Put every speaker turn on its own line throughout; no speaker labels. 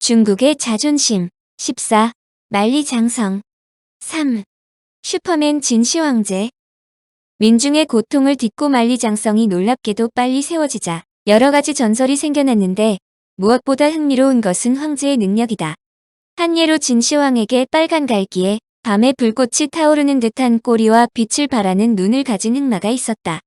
중국의 자존심. 14. 만리장성. 3. 슈퍼맨 진시 황제. 민중의 고통을 딛고 만리장성이 놀랍게도 빨리 세워지자 여러 가지 전설이 생겨났는데 무엇보다 흥미로운 것은 황제의 능력이다. 한 예로 진시황에게 빨간 갈기에 밤에 불꽃이 타오르는 듯한 꼬리와 빛을 발하는 눈을 가진 흑마가 있었다.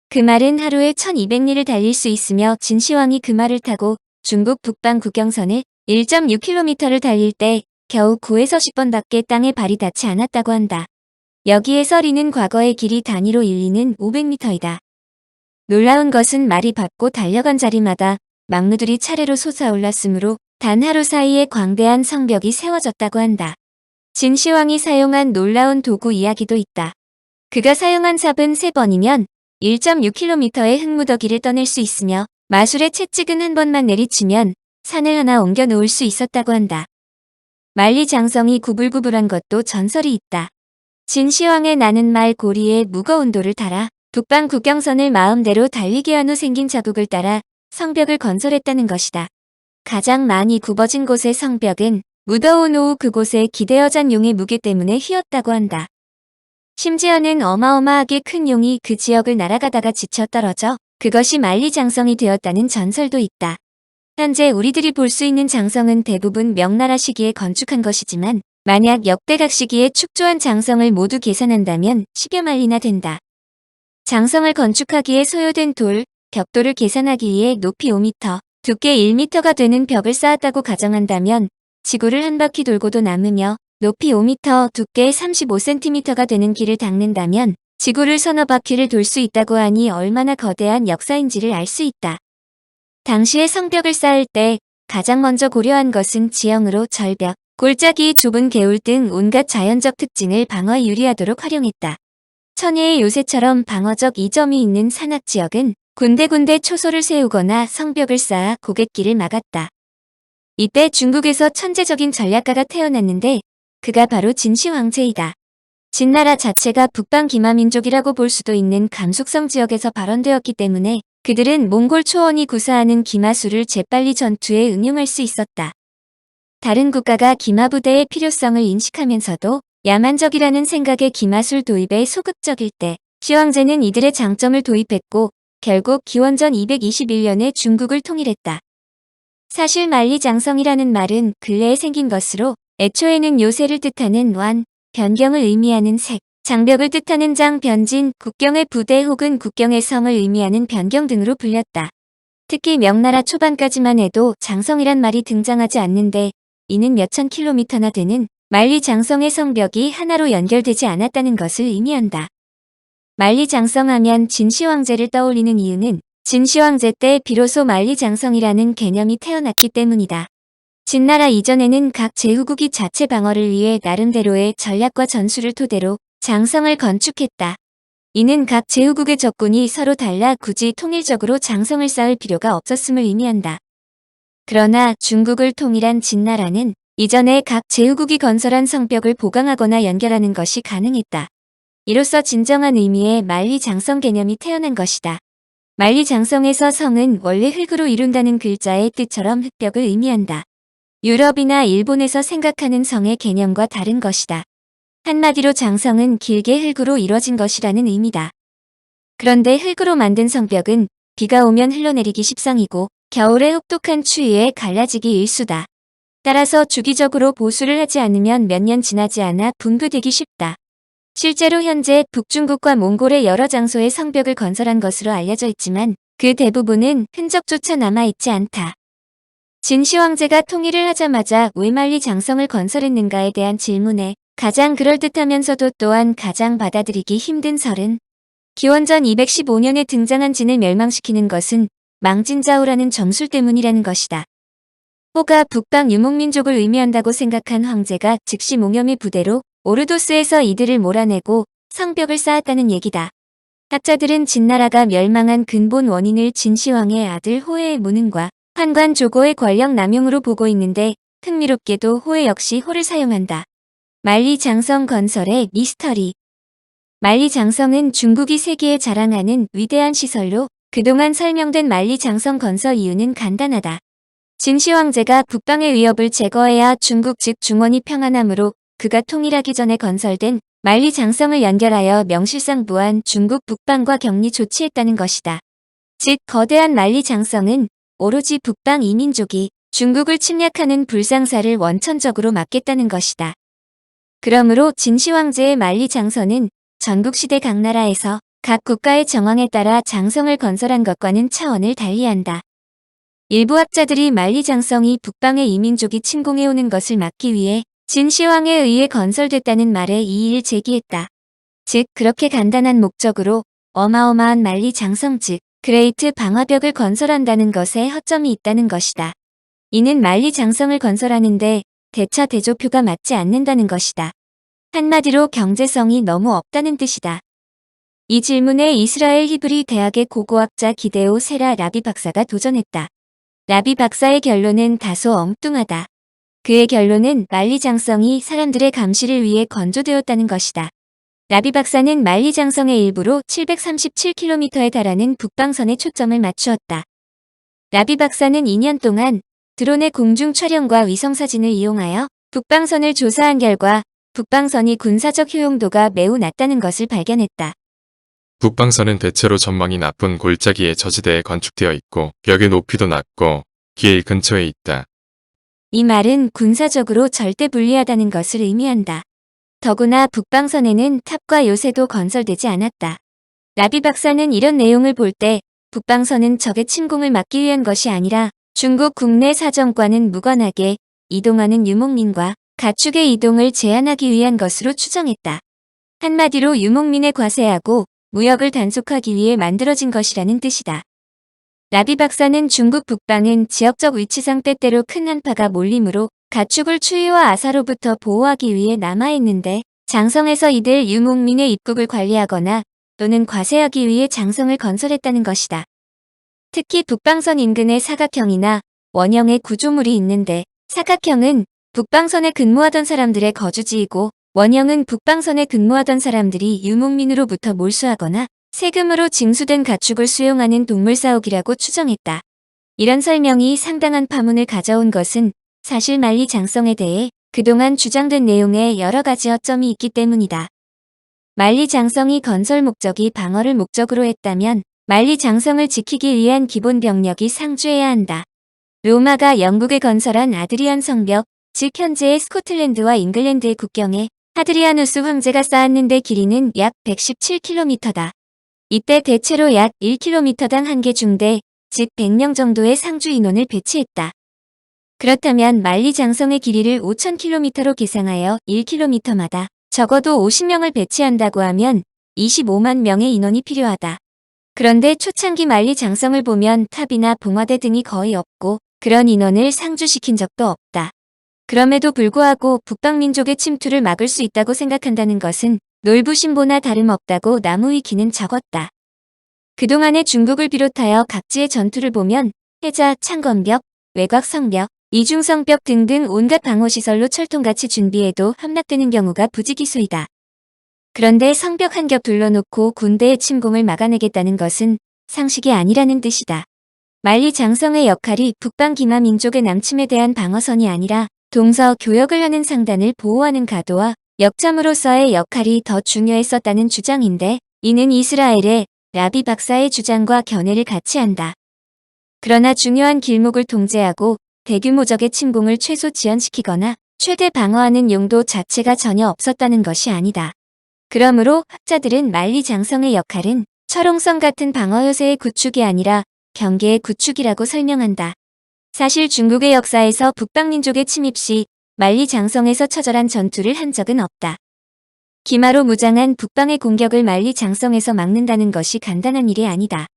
그 말은 하루에 1200리를 달릴 수 있으며 진시황이 그 말을 타고 중국 북방 국경선을 1.6km를 달릴 때 겨우 9에서 10번밖에 땅에 발이 닿지 않았다고 한다. 여기에서 리는 과거의 길이 단위로 1리는 500m이다. 놀라운 것은 말이 밟고 달려간 자리마다 망루들이 차례로 솟아올랐으므로 단 하루 사이에 광대한 성벽이 세워졌다고 한다. 진시황이 사용한 놀라운 도구 이야기도 있다. 그가 사용한 삽은 3번이면 1.6km의 흙무더기를 떠낼 수 있으며 마술의 채찍은 한 번만 내리치면 산을 하나 옮겨 놓을 수 있었다고 한다. 만리장성이 구불구불한 것도 전설이 있다. 진시황의 나는 말 고리에 무거운 돌을 달아 북방 국경선을 마음대로 달리게 한 후 생긴 자국을 따라 성벽을 건설했다는 것이다. 가장 많이 굽어진 곳의 성벽은 무더운 오후 그곳에 기대어 잔 용의 무게 때문에 휘었다고 한다. 심지어는 어마어마하게 큰 용이 그 지역을 날아가다가 지쳐 떨어져 그것이 만리장성이 되었다는 전설도 있다. 현재 우리들이 볼 수 있는 장성은 대부분 명나라 시기에 건축한 것이지만 만약 역대각 시기에 축조한 장성을 모두 계산한다면 10여 만리나 된다. 장성을 건축하기에 소요된 돌, 벽돌을 계산하기 위해 높이 5m, 두께 1m가 되는 벽을 쌓았다고 가정한다면 지구를 한 바퀴 돌고도 남으며 높이 5m, 두께 35cm가 되는 길을 닦는다면 지구를 서너 바퀴를 돌 수 있다고 하니 얼마나 거대한 역사인지를 알 수 있다. 당시에 성벽을 쌓을 때 가장 먼저 고려한 것은 지형으로 절벽, 골짜기, 좁은 개울 등 온갖 자연적 특징을 방어에 유리하도록 활용했다. 천혜의 요새처럼 방어적 이점이 있는 산악지역은 군데군데 초소를 세우거나 성벽을 쌓아 고갯길을 막았다. 이때 중국에서 천재적인 전략가가 태어났는데 그가 바로 진시 황제이다. 진나라 자체가 북방 기마민족이라고 볼 수도 있는 감숙성 지역에서 발원되었기 때문에 그들은 몽골 초원이 구사하는 기마술을 재빨리 전투에 응용할 수 있었다. 다른 국가가 기마부대의 필요성을 인식하면서도 야만적이라는 생각의 기마술 도입에 소극적일 때 시황제는 이들의 장점을 도입했고 결국 기원전 221년에 중국을 통일했다. 사실 만리장성이라는 말은 근래에 생긴 것으로 애초에는 요새를 뜻하는 완, 변경을 의미하는 색, 장벽을 뜻하는 장, 변진, 국경의 부대 혹은 국경의 성을 의미하는 변경 등으로 불렸다. 특히 명나라 초반까지만 해도 장성이란 말이 등장하지 않는데 이는 몇천 킬로미터나 되는 만리장성의 성벽이 하나로 연결되지 않았다는 것을 의미한다. 만리장성하면 진시황제를 떠올리는 이유는 진시황제 때 비로소 만리장성이라는 개념이 태어났기 때문이다. 진나라 이전에는 각 제후국이 자체 방어를 위해 나름대로의 전략과 전술을 토대로 장성을 건축했다. 이는 각 제후국의 적군이 서로 달라 굳이 통일적으로 장성을 쌓을 필요가 없었음을 의미한다. 그러나 중국을 통일한 진나라는 이전에 각 제후국이 건설한 성벽을 보강하거나 연결하는 것이 가능했다. 이로써 진정한 의미의 만리장성 개념이 태어난 것이다. 만리장성에서 성은 원래 흙으로 이룬다는 글자의 뜻처럼 흙벽을 의미한다. 유럽이나 일본에서 생각하는 성의 개념과 다른 것이다. 한마디로 장성은 길게 흙으로 이뤄진 것이라는 의미다. 그런데 흙으로 만든 성벽은 비가 오면 흘러내리기 십상이고 겨울에 혹독한 추위에 갈라지기 일수다. 따라서 주기적으로 보수를 하지 않으면 몇 년 지나지 않아 붕괴되기 쉽다. 실제로 현재 북중국과 몽골의 여러 장소에 성벽을 건설한 것으로 알려져 있지만 그 대부분은 흔적조차 남아있지 않다. 진시황제가 통일을 하자마자 왜 만리장성을 건설했는가에 대한 질문에 가장 그럴듯하면서도 또한 가장 받아들이기 힘든 설은 기원전 215년에 등장한 진을 멸망시키는 것은 망진자오라는 점술 때문이라는 것이다. 호가 북방 유목민족을 의미한다고 생각한 황제가 즉시 몽염의 부대로 오르도스에서 이들을 몰아내고 성벽을 쌓았다는 얘기다. 학자들은 진나라가 멸망한 근본 원인을 진시황의 아들 호해의 무능과 환관 조고의 권력 남용으로 보고 있는데 흥미롭게도 호해 역시 호를 사용한다. 만리장성 건설의 미스터리. 만리장성은 중국이 세계에 자랑하는 위대한 시설로 그동안 설명된 만리장성 건설 이유는 간단하다. 진시 황제가 북방의 위협을 제거해야 중국 즉 중원이 평안하므로 그가 통일하기 전에 건설된 만리장성을 연결하여 명실상 부한 중국 북방과 격리 조치했다는 것이다. 즉 거대한 만리장성은 오로지 북방 이민족이 중국을 침략하는 불상사를 원천적으로 막겠다는 것이다. 그러므로 진시 황제의 만리장성은 전국시대 각 나라에서 각 국가의 정황에 따라 장성을 건설한 것과는 차원을 달리한다. 일부 학자들이 만리장성이 북방의 이민족이 침공해오는 것을 막기 위해 진시황에 의해 건설됐다는 말에 이의를 제기했다. 즉 그렇게 간단한 목적으로 어마어마한 만리장성 즉 그레이트 방화벽을 건설한다는 것에 허점이 있다는 것이다. 이는 만리장성을 건설하는데 대차 대조표가 맞지 않는다는 것이다. 한마디로 경제성이 너무 없다는 뜻이다. 이 질문에 이스라엘 히브리 대학의 고고학자 기데오 세라 라비 박사가 도전했다. 라비 박사의 결론은 다소 엉뚱하다. 그의 결론은 만리장성이 사람들의 감시를 위해 건조되었다는 것이다. 라비 박사는 만리장성의 일부로 737km에 달하는 북방선에 초점을 맞추었다. 라비 박사는 2년 동안 드론의 공중 촬영과 위성사진을 이용하여 북방선을 조사한 결과 북방선이 군사적 효용도가 매우 낮다는 것을 발견했다.
북방선은 대체로 전망이 나쁜 골짜기에 저지대에 건축되어 있고 벽의 높이도 낮고 길 근처에 있다.
이 말은 군사적으로 절대 불리하다는 것을 의미한다. 더구나 북방선에는 탑과 요새도 건설되지 않았다. 라비 박사는 이런 내용을 볼 때 북방선은 적의 침공을 막기 위한 것이 아니라 중국 국내 사정과는 무관하게 이동하는 유목민과 가축의 이동을 제한하기 위한 것으로 추정했다. 한마디로 유목민에 과세하고 무역을 단속하기 위해 만들어진 것이라는 뜻이다. 라비 박사는 중국 북방은 지역적 위치상 때때로 큰 한파가 몰리므로 가축을 추위와 아사로부터 보호하기 위해 남하했는데 장성에서 이들 유목민의 입국을 관리하거나 또는 과세하기 위해 장성을 건설했다는 것이다. 특히 북방선 인근에 사각형이나 원형의 구조물이 있는데 사각형은 북방선에 근무하던 사람들의 거주지이고 원형은 북방선에 근무하던 사람들이 유목민으로부터 몰수하거나 세금으로 징수된 가축을 수용하는 동물사옥이라고 추정했다. 이런 설명이 상당한 파문을 가져온 것은 사실 만리장성에 대해 그동안 주장된 내용에 여러 가지 허점이 있기 때문이다. 만리장성이 건설 목적이 방어를 목적으로 했다면 만리장성을 지키기 위한 기본 병력이 상주해야 한다. 로마가 영국에 건설한 아드리안 성벽, 즉 현재의 스코틀랜드와 잉글랜드의 국경에 하드리아누스 황제가 쌓았는데 길이는 약 117km다. 이때 대체로 약 1km당 1개 중대, 즉 100명 정도의 상주 인원을 배치했다. 그렇다면 만리장성의 길이를 5000km로 계상하여 1km마다 적어도 50명을 배치한다고 하면 25만 명의 인원이 필요하다. 그런데 초창기 만리장성을 보면 탑이나 봉화대 등이 거의 없고 그런 인원을 상주시킨 적도 없다. 그럼에도 불구하고 북방민족의 침투를 막을 수 있다고 생각한다는 것은 놀부심보나 다름없다고 나무위키는 적었다. 그동안의 중국을 비롯하여 각지의 전투를 보면 해자, 창건벽, 외곽성벽, 이중성벽 등등 온갖 방어시설로 철통같이 준비해도 함락되는 경우가 부지기수이다. 그런데 성벽 한 겹 둘러놓고 군대의 침공을 막아내겠다는 것은 상식이 아니라는 뜻이다. 만리장성의 역할이 북방 기마 민족의 남침에 대한 방어선이 아니라 동서 교역을 하는 상단을 보호하는 가도와 역참으로서의 역할이 더 중요했었다는 주장인데 이는 이스라엘의 라비 박사의 주장과 견해를 같이 한다. 그러나 중요한 길목을 통제하고 대규모적의 침공을 최소 지연시키거나 최대 방어하는 용도 자체가 전혀 없었다는 것이 아니다. 그러므로 학자들은 만리장성의 역할은 철옹성 같은 방어 요새의 구축이 아니라 경계의 구축이라고 설명한다. 사실 중국의 역사에서 북방민족의 침입 시 만리장성에서 처절한 전투를 한 적은 없다. 기마로 무장한 북방의 공격을 만리장성에서 막는다는 것이 간단한 일이 아니다.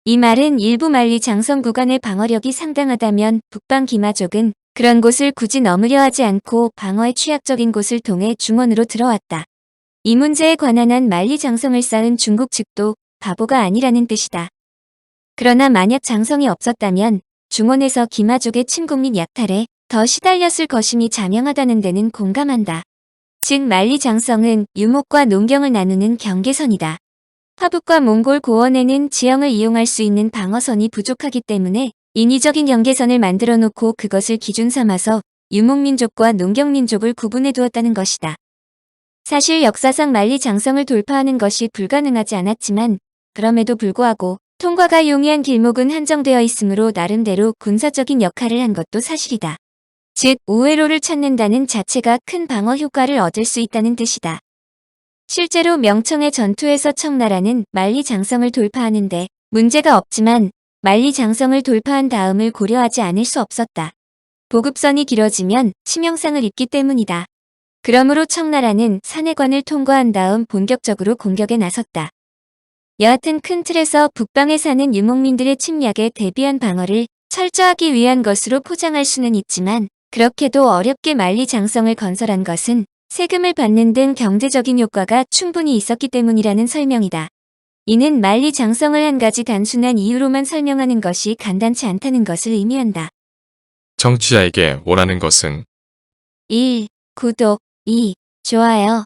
이 말은 일부 만리장성 구간의 방어력이 상당하다면 북방 기마족은 그런 곳을 굳이 넘으려 하지 않고 방어에 취약적인 곳을 통해 중원으로 들어왔다. 이 문제에 관한 한 만리장성을 쌓은 중국 측도 바보가 아니라는 뜻이다. 그러나 만약 장성이 없었다면 중원에서 기마족의 침공 및 약탈에 더 시달렸을 것임이 자명하다는 데는 공감한다. 즉 만리장성은 유목과 농경을 나누는 경계선이다. 화북과 몽골 고원에는 지형을 이용할 수 있는 방어선이 부족하기 때문에 인위적인 경계선을 만들어 놓고 그것을 기준 삼아서 유목민족과 농경민족을 구분해 두었다는 것이다. 사실 역사상 만리장성을 돌파하는 것이 불가능하지 않았지만 그럼에도 불구하고 통과가 용이한 길목은 한정되어 있으므로 나름대로 군사적인 역할을 한 것도 사실이다. 즉, 우회로를 찾는다는 자체가 큰 방어 효과를 얻을 수 있다는 뜻이다. 실제로 명청의 전투에서 청나라는 만리장성을 돌파하는데 문제가 없지만 만리장성을 돌파한 다음을 고려하지 않을 수 없었다. 보급선이 길어지면 치명상을 입기 때문이다. 그러므로 청나라는 산해관을 통과한 다음 본격적으로 공격에 나섰다. 여하튼 큰 틀에서 북방에 사는 유목민들의 침략에 대비한 방어를 철저하기 위한 것으로 포장할 수는 있지만 그렇게도 어렵게 만리장성을 건설한 것은 세금을 받는 등 경제적인 효과가 충분히 있었기 때문이라는 설명이다. 이는 만리장성을 한 가지 단순한 이유로만 설명하는 것이 간단치 않다는 것을 의미한다.
청취자에게 원하는 것은
1. 구독 2. 좋아요